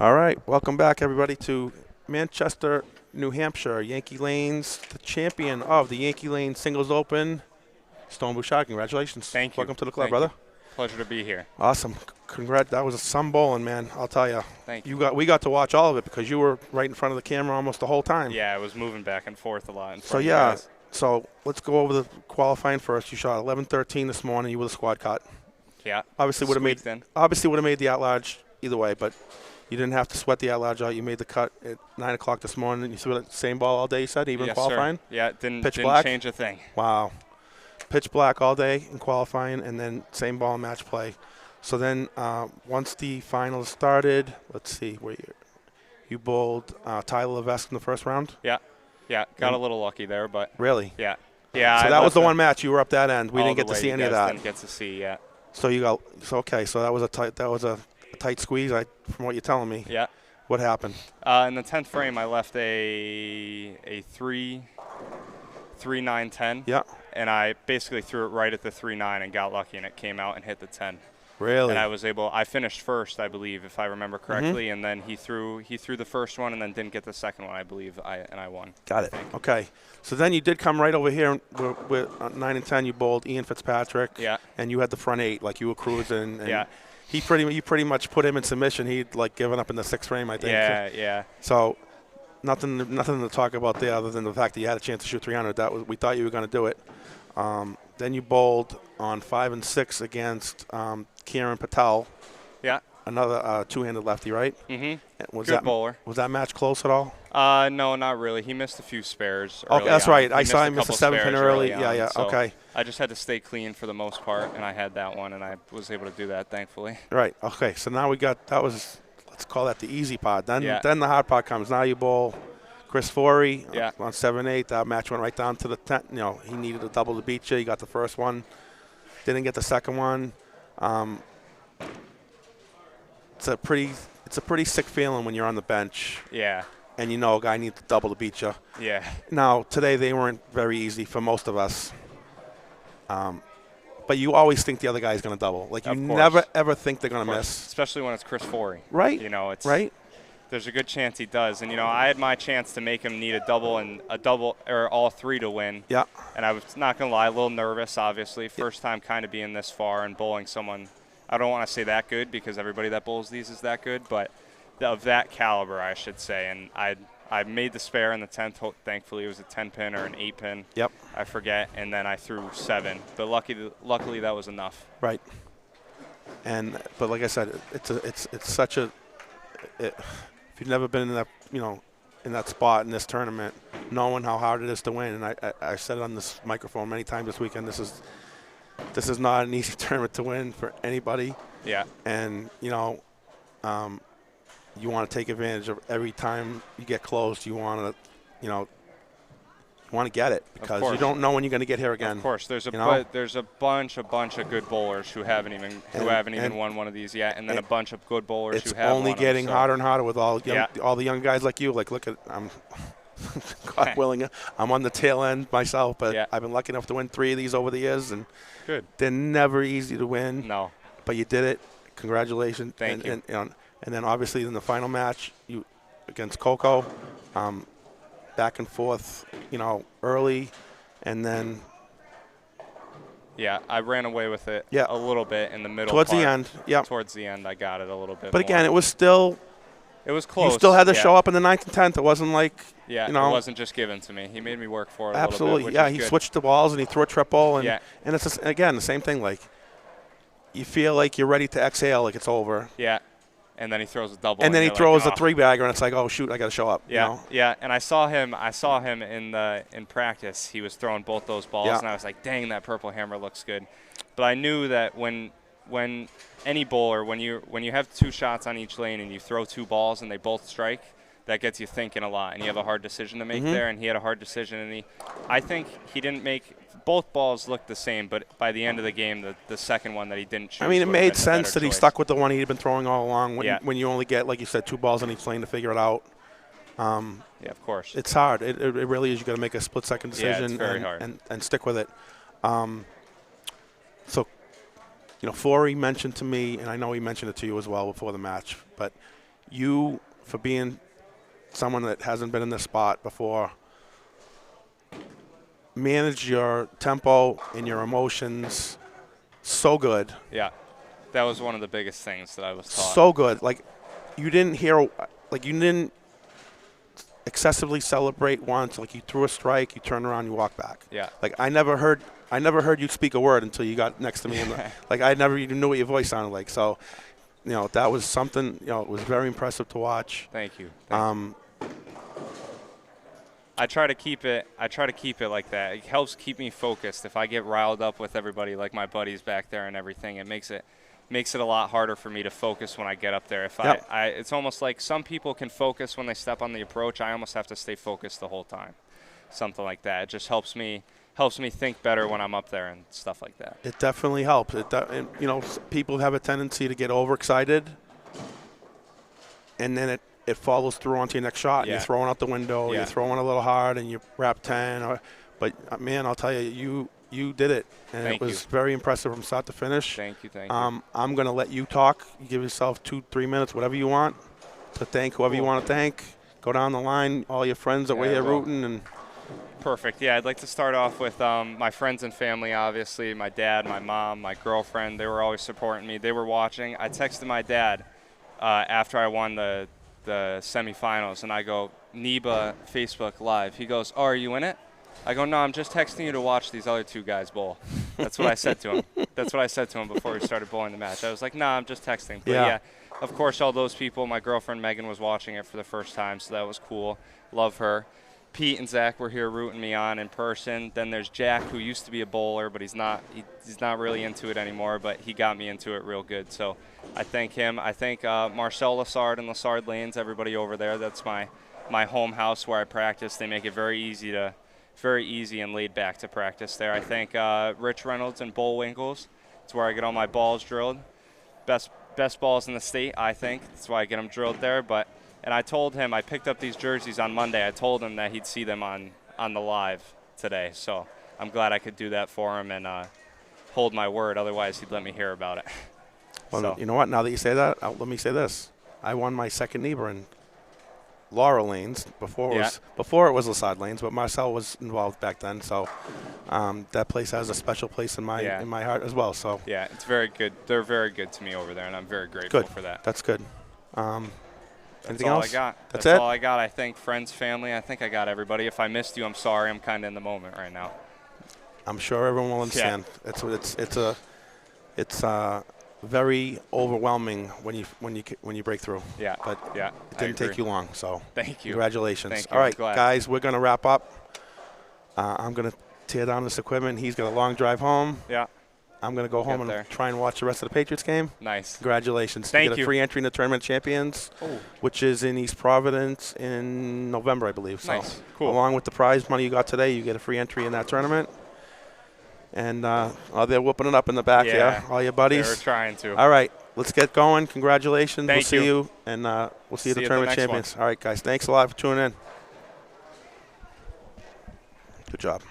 All right, welcome back, everybody, to Manchester, New Hampshire, Yankee Lanes, the champion of the Yankee Lane Singles Open, Stone Bouchard. Congratulations. Thank you. Welcome to the club, Thank brother. you. Pleasure to be here. Awesome. Congrats. That was some bowling, man. I'll tell you. Thank you. We got to watch all of it because you were right in front of the camera almost the whole time. Yeah, I was moving back and forth a lot. So, yeah. So, let's go over the qualifying first. You shot 11-13 this morning. You were the squad cut. Yeah. Obviously would have made the at-large either way, but you didn't have to sweat the at-large out. You made the cut at 9 o'clock this morning. You threw the same ball all day, you said, even yes, qualifying? Sir. Yeah, didn't change a thing. Wow. Pitch black all day in qualifying, and then same ball in match play. So then once the finals started, let's see, where you bowled Tyler Levesque in the first round? Yeah. Yeah, got a little lucky there, but. Really? Yeah. Yeah. So that was the one match. You were up that end. We didn't get to see any of that. Didn't get to see, yeah. So you got okay. So that was a tight squeeze. From what you're telling me. Yeah. What happened? In the 10th frame, I left a 3-9-10. Yeah. And I basically threw it right at the 3-9 and got lucky, and it came out and hit the 10. Really? And I finished first, I believe, if I remember correctly, and then he threw the first one and then didn't get the second one, I believe, and I won. Got it. Okay. So then you did come right over here with 9 and 10. You bowled Ian Fitzpatrick. Yeah. And you had the front 8, like you were cruising. And yeah. You pretty much put him in submission. He'd like given up in the 6th frame, I think. Yeah, yeah. So nothing to talk about there other than the fact that you had a chance to shoot 300. We thought you were going to do it. Then you bowled on 5 and 6 against Kieran Patel. Yeah. Another two-handed lefty, right? Mm-hmm. Good bowler. Was that match close at all? No, not really. He missed a few spares. Okay, that's on. right. I saw him miss a 7-pin early. Yeah, so okay. I just had to stay clean for the most part, and I had that one, and I was able to do that, thankfully. Right. Okay. So now let's call that the easy part. Then the hard part comes. Now you bowl Chris Forey on 7-8. That match went right down to the 10. You know, he needed a double to beat you. He got the first one. Didn't get the second one. It's a pretty sick feeling when you're on the bench. Yeah. And you know a guy needs a double to beat you. Yeah. Now, today they weren't very easy for most of us. But you always think the other guy's going to double. Like, you never, ever think they're going to miss. Especially when it's Chris Forey. Right. You know, it's right. There's a good chance he does. And, you know, I had my chance to make him need a double or all 3 to win. Yeah. And I was not going to lie, a little nervous, obviously. First time kind of being this far and bowling someone. I don't want to say that good because everybody that bowls these is that good, but of that caliber, I should say. And I made the spare in the 10th. Thankfully, it was a 10-pin or an 8-pin. Yep. I forget. And then I threw 7. But luckily that was enough. Right. But like I said, it's such a. If you've never been in that, in that spot in this tournament, knowing how hard it is to win, and I said it on this microphone many times this weekend. This is not an easy tournament to win for anybody. Yeah. And you want to take advantage of every time you get close. You want to get it because you don't know when you're going to get here again. Of course, there's a bunch of good bowlers who haven't even won one of these yet, and then a bunch of good bowlers who have. It's only getting harder and harder with all the young guys like you. Like, look at God willing, I'm on the tail end myself, but I've been lucky enough to win 3 of these over the years, and they're never easy to win. No, but you did it. Congratulations. Thank you. And then obviously in the final match, you against Coco, back and forth, early, and then. Yeah, I ran away with it a little bit in the middle. Towards the end, Towards the end, I got it a little bit. But again, it was still. It was close. You still had to show up in the 9th and 10th. It wasn't like, it wasn't just given to me. He made me work for it a little bit, which he switched the balls and he threw a triple. And it's just, again, the same thing. Like, you feel like you're ready to exhale, like it's over. Yeah. And then he throws a double. And then he throws a 3-bagger, and it's like, oh, shoot, I got to show up. Yeah, yeah. And I saw him in practice. He was throwing both those balls, and I was like, dang, that purple hammer looks good. But I knew that when any bowler, when you have 2 shots on each lane and you throw 2 balls and they both strike, that gets you thinking a lot, and you have a hard decision to make there. And he had a hard decision, and I think he didn't make. Both balls looked the same, but by the end of the game, the second one that he didn't choose. I mean, it made sense that he stuck with the one he'd been throwing all along. When you only get, like you said, 2 balls on each lane to figure it out. Yeah, of course. It's hard. It really is. You got to make a split-second decision. It's very hard. And stick with it. So, Forey mentioned to me, and I know he mentioned it to you as well before the match, but you, for being someone that hasn't been in this spot before, manage your tempo and your emotions so good. Yeah, that was one of the biggest things that I was taught. So good. Like, you didn't excessively celebrate once. Like, you threw a strike, you turn around, you walk back. Yeah. Like, I never heard you speak a word until you got next to me. Like, I never even knew what your voice sounded like. So, that was something, it was very impressive to watch. Thank you. I try to keep it like that. It helps keep me focused. If I get riled up with everybody, like my buddies back there and everything, it makes it a lot harder for me to focus when I get up there. It's almost like some people can focus when they step on the approach. I almost have to stay focused the whole time. Something like that. It just helps me think better when I'm up there and stuff like that. It definitely helps. People have a tendency to get overexcited, and then it follows through onto your next shot. Yeah. And you're throwing out the window. Yeah. You're throwing a little hard, and you wrap 10. But man, I'll tell you, you did it, and Thank it was you. very impressive from start to finish. Thank you. I'm gonna let you talk. You give yourself 2-3 minutes, whatever you want, to thank whoever you want to thank. Go down the line, all your friends that were here rooting, and. Perfect. Yeah, I'd like to start off with my friends and family, obviously. My dad, my mom, my girlfriend. They were always supporting me. They were watching. I texted my dad after I won the semifinals, and I go, NEBA Facebook Live. He goes, oh, are you in it? I go, no, I'm just texting you to watch these other two guys bowl. That's what I said to him. That's what I said to him before we started bowling the match. I was like, nah, I'm just texting. But yeah, of course, all those people. My girlfriend Megan was watching it for the first time, so that was cool. Love her. Pete and Zach were here rooting me on in person. Then there's Jack, who used to be a bowler, but he's not really into it anymore, but he got me into it real good. So I thank him. I thank Marcel Lassard and Lassard Lanes, everybody over there. That's my home house where I practice. They make it very easy and laid back to practice there. I thank Rich Reynolds and Bullwinkles. It's where I get all my balls drilled. Best balls in the state, I think. That's why I get them drilled there. And I told him, I picked up these jerseys on Monday. I told him that he'd see them on the live today. So I'm glad I could do that for him and hold my word. Otherwise, he'd let me hear about it. Well, you know what? Now that you say that, let me say this. I won my second NEBA in Laurel Lanes. Before it was Lassard Lanes, but Marcel was involved back then. So that place has a special place in my heart as well. So yeah, it's very good. They're very good to me over there, and I'm very grateful for that. That's good. That's all I got. That's all I got. I thank friends, family. I think I got everybody. If I missed you, I'm sorry. I'm kind of in the moment right now. I'm sure everyone will understand. Yeah. It's very overwhelming when you break through. Yeah. But it didn't take you long. So thank you. Congratulations. Thank you. All right, guys, we're gonna wrap up. I'm gonna tear down this equipment. He's got a long drive home. Yeah. I'm going to go home and try and watch the rest of the Patriots game. Nice. Congratulations. Thank you. You get a free entry in the Tournament Champions, which is in East Providence in November, I believe. So nice. Cool. Along with the prize money you got today, you get a free entry in that tournament. And they're whooping it up in the back here, all your buddies. They were trying to. All right, let's get going. Congratulations. We'll see you. And we'll see you at the Tournament Champions. All right, guys. Thanks a lot for tuning in. Good job.